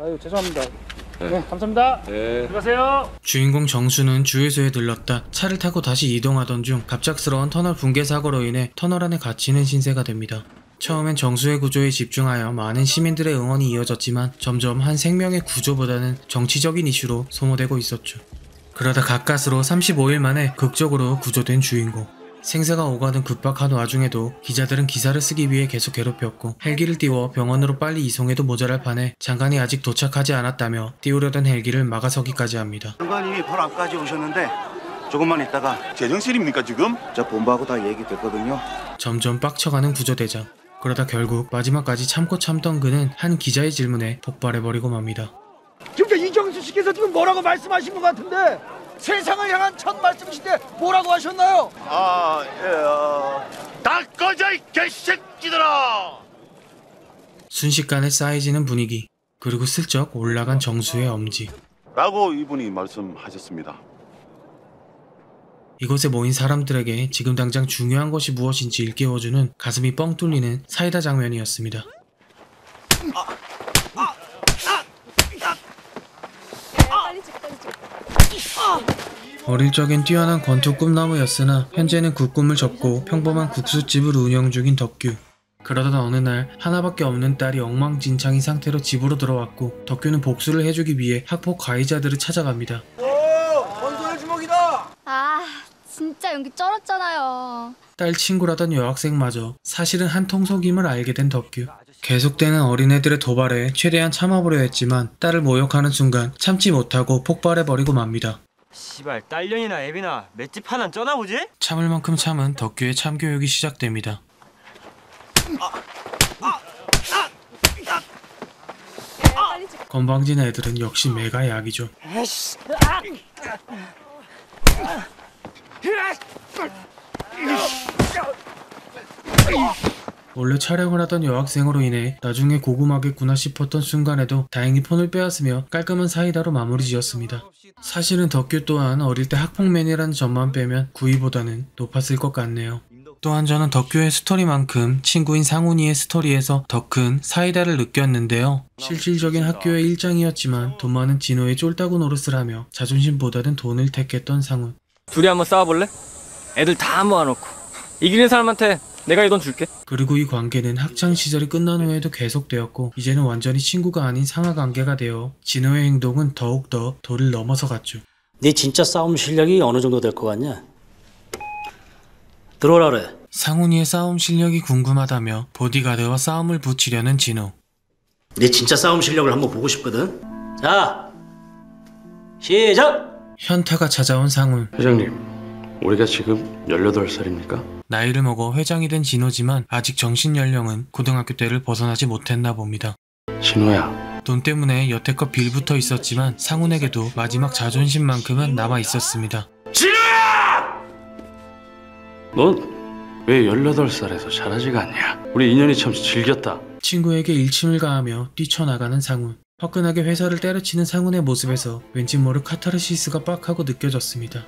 아유 죄송합니다. 네, 감사합니다. 네. 들어가세요. 주인공 정수는 주유소에 들렀다 차를 타고 다시 이동하던 중 갑작스러운 터널 붕괴 사고로 인해 터널 안에 갇히는 신세가 됩니다. 처음엔 정수의 구조에 집중하여 많은 시민들의 응원이 이어졌지만 점점 한 생명의 구조보다는 정치적인 이슈로 소모되고 있었죠. 그러다 가까스로 35일 만에 극적으로 구조된 주인공. 생사가 오가는 급박한 와중에도 기자들은 기사를 쓰기 위해 계속 괴롭혔고 헬기를 띄워 병원으로 빨리 이송해도 모자랄 판에 장관이 아직 도착하지 않았다며 띄우려던 헬기를 막아서기까지 합니다. 장관이 바로 앞까지 오셨는데 조금만 있다가 제정신입니까 지금? 저 본부하고 다 얘기됐거든요. 점점 빡쳐가는 구조대장. 그러다 결국 마지막까지 참고 참던 그는 한 기자의 질문에 폭발해버리고 맙니다. 그러니까 이정수 씨께서 지금 뭐라고 말씀하신 것 같은데 세상을 향한 첫 말씀이신데 뭐라고 하셨나요? 다 꺼져 이 개새끼들아! 순식간에 쌓여지는 분위기. 그리고 슬쩍 올라간 정수의 엄지. 라고 이분이 말씀하셨습니다. 이곳에 모인 사람들에게 지금 당장 중요한 것이 무엇인지 일깨워주는 가슴이 뻥 뚫리는 사이다 장면이었습니다. 어릴 적엔 뛰어난 권투 꿈나무였으나 현재는 그 꿈을 접고 평범한 국수집을 운영 중인 덕규. 그러던 어느 날 하나밖에 없는 딸이 엉망진창인 상태로 집으로 들어왔고 덕규는 복수를 해주기 위해 학폭 가해자들을 찾아갑니다. 건설의 주먹이다. 아 진짜 연기 쩔었잖아요. 딸 친구라던 여학생마저 사실은 한통속임을 알게 된 덕규. 계속되는 어린애들의 도발에 최대한 참아보려 했지만 딸을 모욕하는 순간 참지 못하고 폭발해버리고 맙니다. 씨발 딸년이나 애비나 맷집 하나 쪄나보지? 참을 만큼 참은 덕규의 참교육이 시작됩니다. 건방진 애들은 역시 매가 약이죠. 원래 촬영을 하던 여학생으로 인해 나중에 고구마겠구나 싶었던 순간에도 다행히 폰을 빼앗으며 깔끔한 사이다로 마무리 지었습니다. 사실은 덕규 또한 어릴 때 학폭맨이라는 점만 빼면 구이보다는 높았을 것 같네요. 또한 저는 덕규의 스토리만큼 친구인 상훈이의 스토리에서 더 큰 사이다를 느꼈는데요. 실질적인 학교의 일장이었지만 돈 많은 진호의 쫄따구 노릇을 하며 자존심보다는 돈을 택했던 상훈. 둘이 한번 싸워볼래? 애들 다 모아놓고 이기는 사람한테 내가 이 돈 줄게. 그리고 이 관계는 학창시절이 끝난 후에도 계속되었고 이제는 완전히 친구가 아닌 상하관계가 되어 진호의 행동은 더욱더 도를 넘어서 갔죠. 네 진짜 싸움 실력이 어느 정도 될 것 같냐? 들어오라 그래. 상훈이의 싸움 실력이 궁금하다며 보디가드와 싸움을 붙이려는 진호. 네 진짜 싸움 실력을 한번 보고 싶거든. 자, 시작! 현타가 찾아온 상훈. 회장님, 우리가 지금 18살입니까? 나이를 먹어 회장이 된 진호지만 아직 정신연령은 고등학교 때를 벗어나지 못했나 봅니다. 진호야. 돈 때문에 여태껏 빌붙어 있었지만 상훈에게도 마지막 자존심만큼은 남아 있었습니다. 진호야! 넌 왜 18살에서 잘하지가 않냐? 우리 인연이 참 즐겼다. 친구에게 일침을 가하며 뛰쳐나가는 상훈. 화끈하게 회사를 때려치는 상훈의 모습에서 왠지 모를 카타르시스가 빡 하고 느껴졌습니다.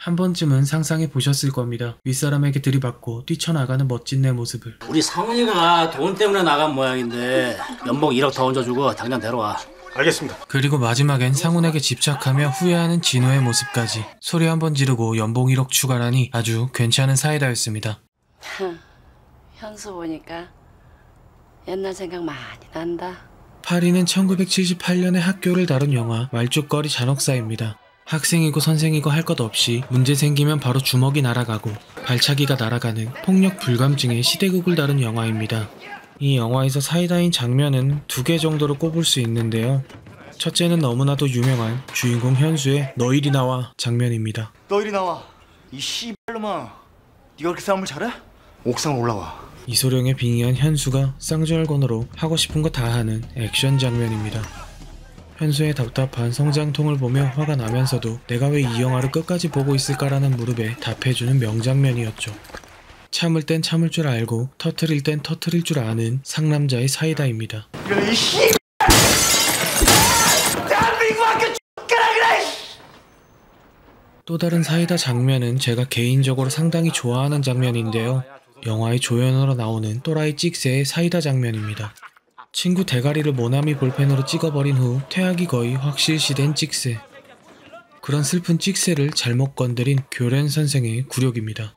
한 번쯤은 상상해 보셨을 겁니다. 윗사람에게 들이받고 뛰쳐나가는 멋진 내 모습을. 우리 상훈이가 돈 때문에 나간 모양인데 연봉 1억 더 얹어주고 당장 데려와. 알겠습니다. 그리고 마지막엔 상훈에게 집착하며 후회하는 진호의 모습까지. 소리 한번 지르고 연봉 1억 추가라니 아주 괜찮은 사이다였습니다. 현수 보니까 옛날 생각 많이 난다. 파리는 1978년에 학교를 다룬 영화 말죽거리 잔혹사입니다. 학생이고 선생이고 할 것 없이 문제 생기면 바로 주먹이 날아가고 발차기가 날아가는 폭력 불감증의 시대극을 다룬 영화입니다. 이 영화에서 사이다인 장면은 2개 정도로 꼽을 수 있는데요. 첫째는 너무나도 유명한 주인공 현수의 너 이리 나와 장면입니다. 너 이리 나와. 이 씨발놈아. 네가 그렇게 싸움을 잘해? 옥상 올라와. 이소룡에 빙의한 현수가 쌍절곤으로 하고 싶은 거 다 하는 액션 장면입니다. 현수의 답답한 성장통을 보며 화가 나면서도 내가 왜 이 영화를 끝까지 보고 있을까라는 무릎에 답해주는 명장면이었죠. 참을 땐 참을 줄 알고 터트릴 땐 터트릴 줄 아는 상남자의 사이다입니다. 또 다른 사이다 장면은 제가 개인적으로 상당히 좋아하는 장면인데요. 영화의 조연으로 나오는 또라이 찍새의 사이다 장면입니다. 친구 대가리를 모나미 볼펜으로 찍어버린 후 퇴학이 거의 확실시된 찍새. 그런 슬픈 찍새를 잘못 건드린 교련 선생의 굴욕입니다.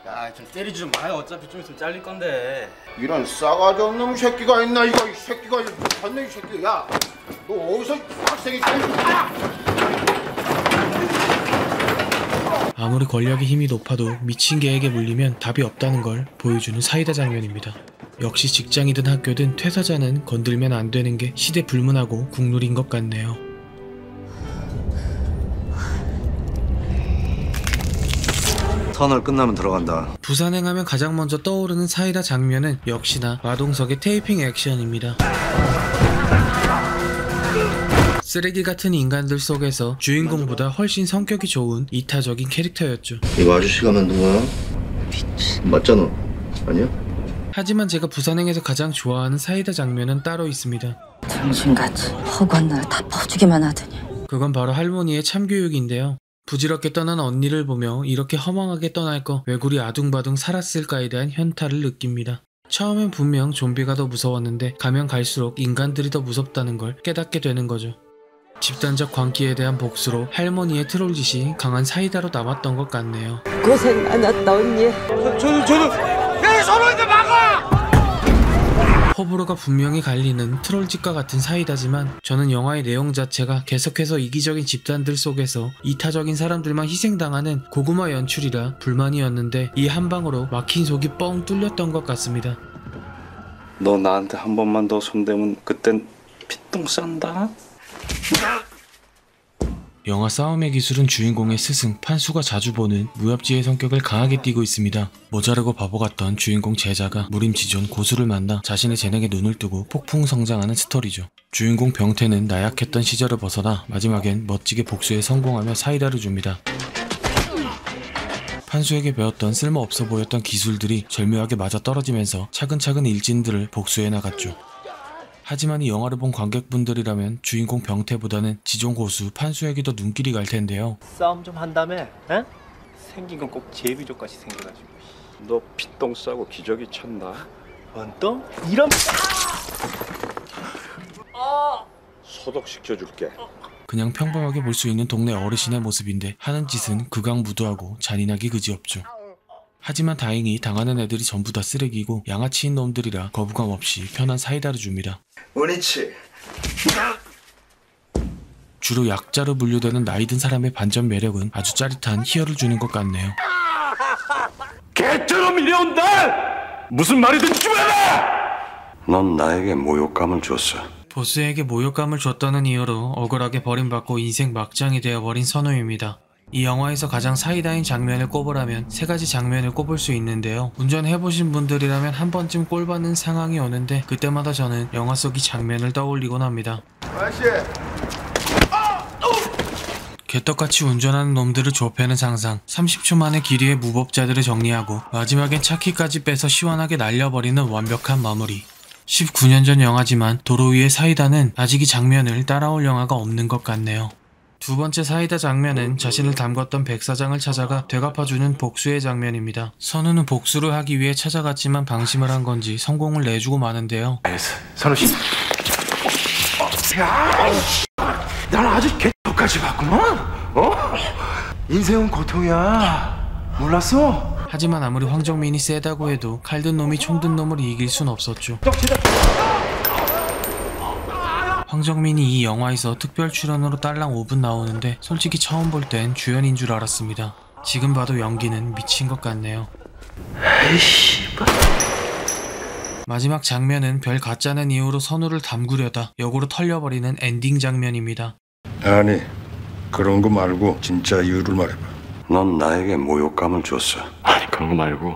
야, 좀 때리지 좀 마요. 어차피 좀 있으면 잘릴 건데. 이런 싸가지 없는 새끼가 있나 이거 이 새끼가 봤네 이 새끼. 야, 너 어디서 학생이 잘렸냐? 아무리 권력의 힘이 높아도 미친 개에게 물리면 답이 없다는 걸 보여주는 사이다 장면입니다. 역시 직장이든 학교든 퇴사자는 건들면 안 되는 게 시대 불문하고 국룰인 것 같네요. 터널 끝나면 들어간다. 부산행하면 가장 먼저 떠오르는 사이다 장면은 역시나 마동석의 테이핑 액션입니다. 쓰레기 같은 인간들 속에서 주인공보다 훨씬 성격이 좋은 이타적인 캐릭터였죠. 이거 아저씨가 만든 거야? 맞잖아. 아니야? 하지만 제가 부산행에서 가장 좋아하는 사이다 장면은 따로 있습니다. 정신같이 허구한 날 다 퍼주기만 하더니. 그건 바로 할머니의 참교육인데요. 부질없게 떠난 언니를 보며 이렇게 허망하게 떠날 거 왜구리 아둥바둥 살았을까에 대한 현타를 느낍니다. 처음엔 분명 좀비가 더 무서웠는데 가면 갈수록 인간들이 더 무섭다는 걸 깨닫게 되는 거죠. 집단적 광기에 대한 복수로 할머니의 트롤짓이 강한 사이다로 남았던 것 같네요. 고생 많았다 언니. 저는 야 서로 이제 막아! 호불호가 분명히 갈리는 트롤짓과 같은 사이다지만 저는 영화의 내용 자체가 계속해서 이기적인 집단들 속에서 이타적인 사람들만 희생당하는 고구마 연출이라 불만이었는데 이 한방으로 막힌 속이 뻥 뚫렸던 것 같습니다. 너 나한테 한 번만 더 손대면 그땐 피똥 싼다. 영화 싸움의 기술은 주인공의 스승 판수가 자주 보는 무협지의 성격을 강하게 띠고 있습니다. 모자르고 바보 같던 주인공 제자가 무림지존 고수를 만나 자신의 재능에 눈을 뜨고 폭풍 성장하는 스토리죠. 주인공 병태는 나약했던 시절을 벗어나 마지막엔 멋지게 복수에 성공하며 사이다를 줍니다. 판수에게 배웠던 쓸모없어 보였던 기술들이 절묘하게 맞아떨어지면서 차근차근 일진들을 복수해 나갔죠. 하지만 이 영화를 본 관객분들이라면 주인공 병태보다는 지존 고수 판수에게 더 눈길이 갈 텐데요. 싸움 좀 한다며? 에? 생긴 건 꼭 제비족같이 생겨가지고. 너 피똥 싸고 기저귀 찬다. 원똥? 이런. 소독시켜줄게. 그냥 평범하게 볼 수 있는 동네 어르신의 모습인데 하는 짓은 극악무도하고 잔인하기 그지없죠. 하지만 다행히 당하는 애들이 전부 다 쓰레기고 양아치인 놈들이라 거부감 없이 편한 사이다를 줍니다. 원위치. 주로 약자로 분류되는 나이든 사람의 반전 매력은 아주 짜릿한 희열을 주는 것 같네요. 개처럼 밀려온다! 무슨 말이든 주면라! 넌 나에게 모욕감을 줬어. 보스에게 모욕감을 줬다는 이유로 억울하게 버림받고 인생 막장이 되어버린 선우입니다. 이 영화에서 가장 사이다인 장면을 꼽으라면 세 가지 장면을 꼽을 수 있는데요. 운전해보신 분들이라면 한 번쯤 꼴받는 상황이 오는데 그때마다 저는 영화 속 이 장면을 떠올리곤 합니다. 아저씨! 개떡같이 운전하는 놈들을 좁혀는 상상, 30초 만에 길이의 무법자들을 정리하고 마지막엔 차키까지 빼서 시원하게 날려버리는 완벽한 마무리. 19년 전 영화지만 도로 위의 사이다는 아직 이 장면을 따라올 영화가 없는 것 같네요. 두 번째 사이다 장면은 자신을 담궜던 백사장을 찾아가 되갚아주는 복수의 장면입니다. 선우는 복수를 하기 위해 찾아갔지만 방심을 한 건지 성공을 내주고 마는데요. 선우씨. 난 아주 개떡같이 봤구만. 인생은 고통이야. 몰랐어? 하지만 아무리 황정민이 세다고 해도 칼든 놈이 총든 놈을 이길 순 없었죠. 황정민이 이 영화에서 특별 출연으로 딸랑 5분 나오는데 솔직히 처음 볼 땐 주연인 줄 알았습니다. 지금 봐도 연기는 미친 것 같네요. 마지막 장면은 별 가짜는 이유로 선우를 담그려다 역으로 털려버리는 엔딩 장면입니다. 아니, 그런 거 말고 진짜 이유를 말해봐. 넌 나에게 모욕감을 줬어. 아니 그런 거 말고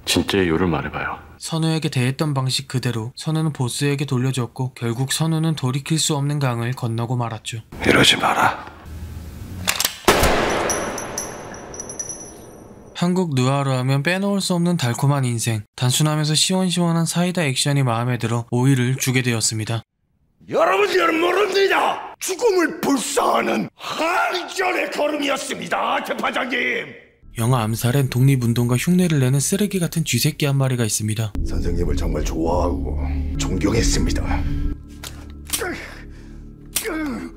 진짜 이유를 말해봐요. 선우에게 대했던 방식 그대로 선우는 보스에게 돌려줬고 결국 선우는 돌이킬 수 없는 강을 건너고 말았죠. 이러지 마라. 한국 느와르 하면 빼놓을 수 없는 달콤한 인생, 단순하면서 시원시원한 사이다 액션이 마음에 들어 5위를 주게 되었습니다. 여러분들은 모릅니다. 죽음을 불사하는 한전의 걸음이었습니다, 재판장님. 영화 암살엔 독립운동가 흉내를 내는 쓰레기 같은 쥐새끼 한 마리가 있습니다. 선생님을 정말 좋아하고 존경했습니다.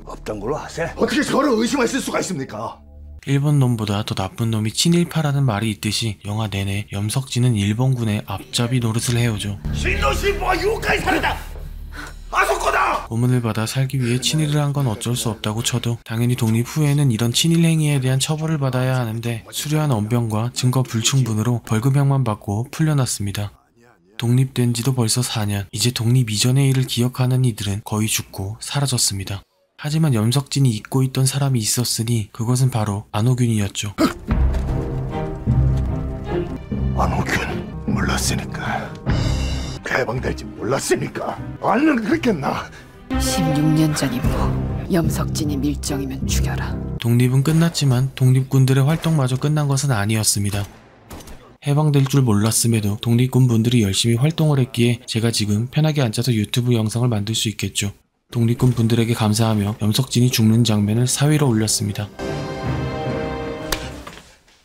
없던 걸로 하세요. 어떻게 저를 의심하실 수가 있습니까? 일본 놈보다 더 나쁜 놈이 친일파라는 말이 있듯이 영화 내내 염석진은 일본군의 앞잡이 노릇을 해오죠. 신도신부가 유혹까지 살았다! 아소코다! 고문을 받아 살기 위해 친일을 한 건 어쩔 수 없다고 쳐도 당연히 독립 후에는 이런 친일 행위에 대한 처벌을 받아야 하는데 수려한 언변과 증거 불충분으로 벌금형만 받고 풀려났습니다. 독립된 지도 벌써 4년, 이제 독립 이전의 일을 기억하는 이들은 거의 죽고 사라졌습니다. 하지만 염석진이 잊고 있던 사람이 있었으니 그것은 바로 안호균이었죠. 안호균 몰랐으니까, 개방될지 몰랐으니까 알면 그랬겠나? 16년 전이 뭐 염석진이 밀정이면 죽여라. 독립은 끝났지만 독립군들의 활동마저 끝난 것은 아니었습니다. 해방될 줄 몰랐음에도 독립군 분들이 열심히 활동을 했기에 제가 지금 편하게 앉아서 유튜브 영상을 만들 수 있겠죠. 독립군 분들에게 감사하며 염석진이 죽는 장면을 사위로 올렸습니다.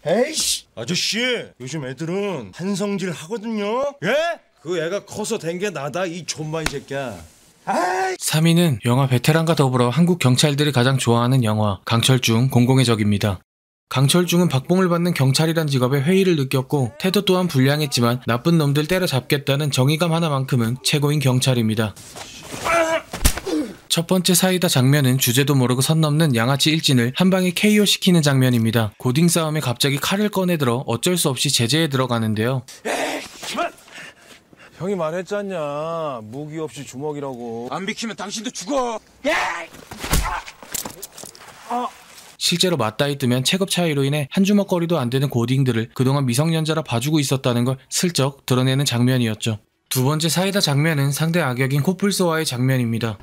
에이씨, 아저씨, 요즘 애들은 한성질 하거든요. 예? 그 애가 커서 된 게 나다, 이 존만 새끼야. 3위는 영화 베테랑과 더불어 한국 경찰들이 가장 좋아하는 영화 강철중 공공의 적입니다. 강철중은 박봉을 받는 경찰이란 직업에 회의를 느꼈고 태도 또한 불량했지만 나쁜 놈들 때려잡겠다는 정의감 하나만큼은 최고인 경찰입니다. 첫 번째 사이다 장면은 주제도 모르고 선 넘는 양아치 일진을 한 방에 KO 시키는 장면입니다. 고딩 싸움에 갑자기 칼을 꺼내들어 어쩔 수 없이 제재에 들어가는데요. 형이 말했잖냐, 무기 없이 주먹이라고. 안 비키면 당신도 죽어. 실제로 맞다이 뜨면 체급 차이로 인해 한 주먹거리도 안 되는 고딩들을 그동안 미성년자라 봐주고 있었다는 걸 슬쩍 드러내는 장면이었죠. 두 번째 사이다 장면은 상대 악역인 코뿔소와의 장면입니다.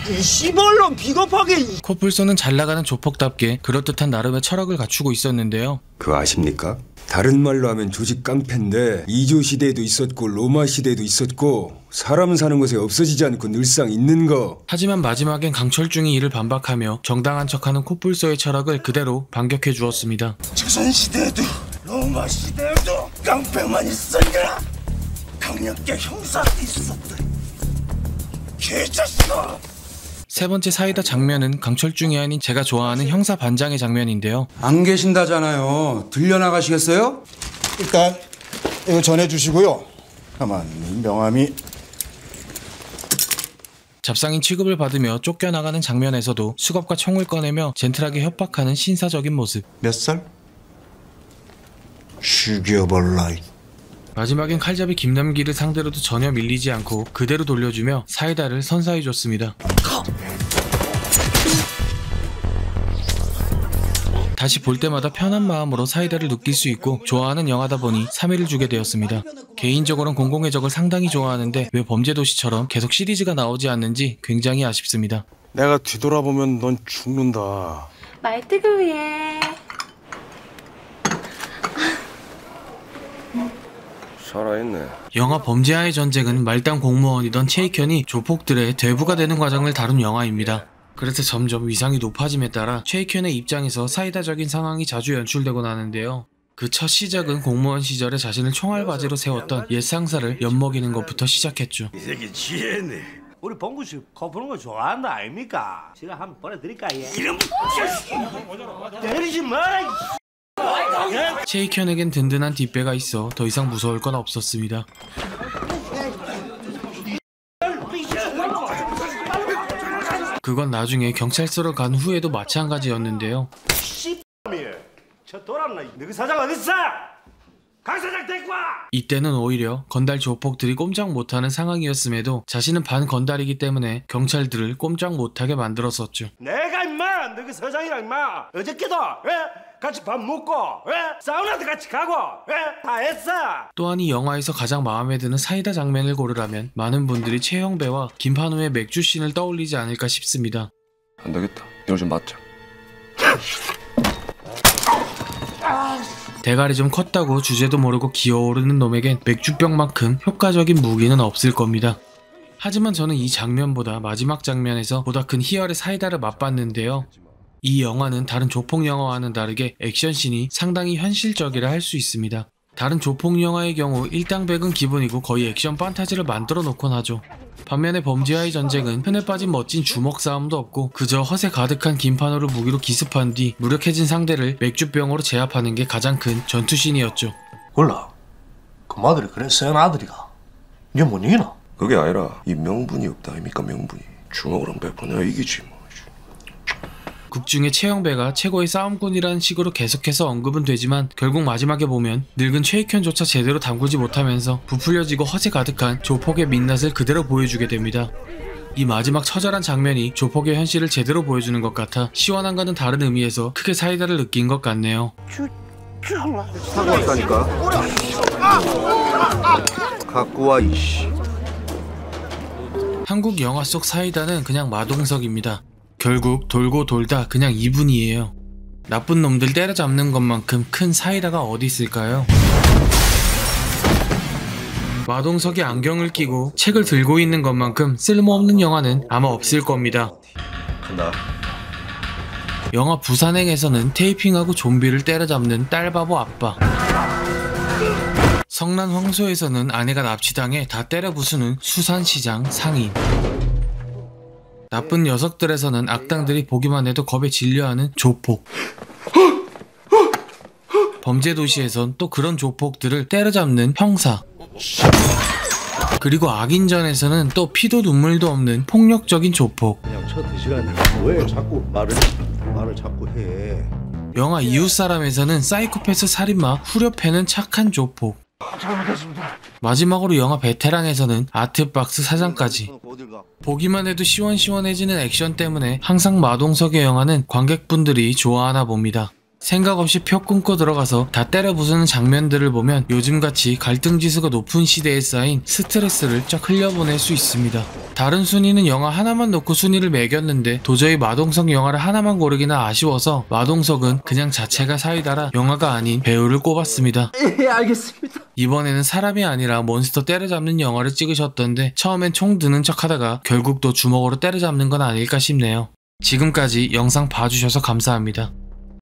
이 씨발놈 비겁하게. 코뿔소는 잘나가는 조폭답게 그럴듯한 나름의 철학을 갖추고 있었는데요. 그거 아십니까? 다른 말로 하면 조직 깡패인데 이조 시대에도 있었고 로마 시대에도 있었고 사람 사는 곳에 없어지지 않고 늘상 있는 거. 하지만 마지막엔 강철중이 이를 반박하며 정당한 척하는 코뿔소의 철학을 그대로 반격해 주었습니다. 조선시대에도 로마 시대에도 깡패만 있었냐? 강력계 형사도 있었다. 개자식아! 세 번째 사이다 장면은 강철중이 아닌 제가 좋아하는 형사 반장의 장면인데요. 안 계신다잖아요. 들려나가시겠어요? 일단 이거 전해주시고요. 가만히 명함이. 잡상인 취급을 받으며 쫓겨나가는 장면에서도 수갑과 총을 꺼내며 젠틀하게 협박하는 신사적인 모습. 몇 살? 죽여볼라. 마지막엔 칼잡이 김남기를 상대로도 전혀 밀리지 않고 그대로 돌려주며 사이다를 선사해줬습니다. 다시 볼 때마다 편한 마음으로 사이다를 느낄 수 있고 좋아하는 영화다 보니 3위를 주게 되었습니다. 개인적으로는 공공의 적을 상당히 좋아하는데 왜 범죄도시처럼 계속 시리즈가 나오지 않는지 굉장히 아쉽습니다. 내가 뒤돌아보면 넌 죽는다. 말뜨기 위해. 살아있네. 영화 범죄와의 전쟁은 말단 공무원이던 최익현이 조폭들의 대부가 되는 과정을 다룬 영화입니다. 그래서 점점 위상이 높아짐에 따라 최익현의 입장에서 사이다적인 상황이 자주 연출되고 나는데요. 그 첫 시작은 공무원 시절에 자신을 총알바지로 세웠던 옛 상사를 엿먹이는 것부터 시작했죠. 이 새끼 지혜네. 우리 봉구씨 코 푸는 거 좋아한다 아닙니까? 제가 한번 보내드릴까 예. 이런 자식 때리지 마. 최익현에겐 든든한 뒷배가 있어 더 이상 무서울 건 없었습니다. 그건 나중에 경찰서로 간 후에도 마찬가지였는데요. 저 돌았나? 너희 사장 어딨어? 강 사장 데리고 와! 이때는 오히려 건달 조폭들이 꼼짝 못하는 상황이었음에도 자신은 반건달이기 때문에 경찰들을 꼼짝 못하게 만들었었죠. 내가 임마 너희 사장이랑 임마 어저께도 같이 밥 먹고 사우나도 같이 가고 다 했어. 또한 이 영화에서 가장 마음에 드는 사이다 장면을 고르라면 많은 분들이 최영배와 김판우의 맥주씬을 떠올리지 않을까 싶습니다. 안 되겠다. 이걸 좀 맞자. 대가리 좀 컸다고 주제도 모르고 기어오르는 놈에겐 맥주병만큼 효과적인 무기는 없을 겁니다. 하지만 저는 이 장면보다 마지막 장면에서 보다 큰 희열의 사이다를 맛봤는데요. 이 영화는 다른 조폭 영화와는 다르게 액션씬이 상당히 현실적이라 할 수 있습니다. 다른 조폭 영화의 경우 일당백은 기본이고 거의 액션 판타지를 만들어 놓곤 하죠. 반면에 범죄와의 전쟁은 흔해 빠진 멋진 주먹 싸움도 없고 그저 허세 가득한 긴판으로 무기로 기습한 뒤 무력해진 상대를 맥주병으로 제압하는 게 가장 큰 전투씬이었죠. 몰라. 그 마들이 그래 센 아들이가. 니 못 이기나? 그게 아니라 이 명분이 없다 아닙니까 명분이. 주먹으로 100% 내가 이기지 뭐. 극중의 최영배가 최고의 싸움꾼이라는 식으로 계속해서 언급은 되지만 결국 마지막에 보면 늙은 최익현조차 제대로 담그지 못하면서 부풀려지고 허세 가득한 조폭의 민낯을 그대로 보여주게 됩니다. 이 마지막 처절한 장면이 조폭의 현실을 제대로 보여주는 것 같아 시원함과는 다른 의미에서 크게 사이다를 느낀 것 같네요. 사고 왔다니까. 갖고 와 이씨. 한국 영화 속 사이다는 그냥 마동석입니다. 결국 돌고 돌다 그냥 이분이에요. 나쁜 놈들 때려잡는 것만큼 큰 사이다가 어디 있을까요? 마동석이 안경을 끼고 책을 들고 있는 것만큼 쓸모없는 영화는 아마 없을 겁니다. 간다. 영화 부산행에서는 테이핑하고 좀비를 때려잡는 딸바보 아빠, 성난 황소에서는 아내가 납치당해 다 때려 부수는 수산시장 상인, 나쁜 녀석들에서는 악당들이 보기만 해도 겁에 질려하는 조폭, 범죄도시에선 또 그런 조폭들을 때려잡는 형사, 그리고 악인전에서는 또 피도 눈물도 없는 폭력적인 조폭. 그냥 쳐 드시라니. 왜 자꾸 말을 자꾸 해. 영화 이웃사람에서는 사이코패스 살인마 후려패는 착한 조폭. 잘못했습니다. 마지막으로 영화 베테랑에서는 아트박스 사장까지. 보기만 해도 시원시원해지는 액션 때문에 항상 마동석의 영화는 관객분들이 좋아하나 봅니다. 생각 없이 표 끊고 들어가서 다 때려 부수는 장면들을 보면 요즘같이 갈등지수가 높은 시대에 쌓인 스트레스를 쫙 흘려보낼 수 있습니다. 다른 순위는 영화 하나만 놓고 순위를 매겼는데 도저히 마동석 영화를 하나만 고르기나 아쉬워서 마동석은 그냥 자체가 사이다라 영화가 아닌 배우를 꼽았습니다. 예, 알겠습니다. 이번에는 사람이 아니라 몬스터 때려잡는 영화를 찍으셨던데 처음엔 총 드는 척 하다가 결국 또 주먹으로 때려잡는 건 아닐까 싶네요. 지금까지 영상 봐주셔서 감사합니다.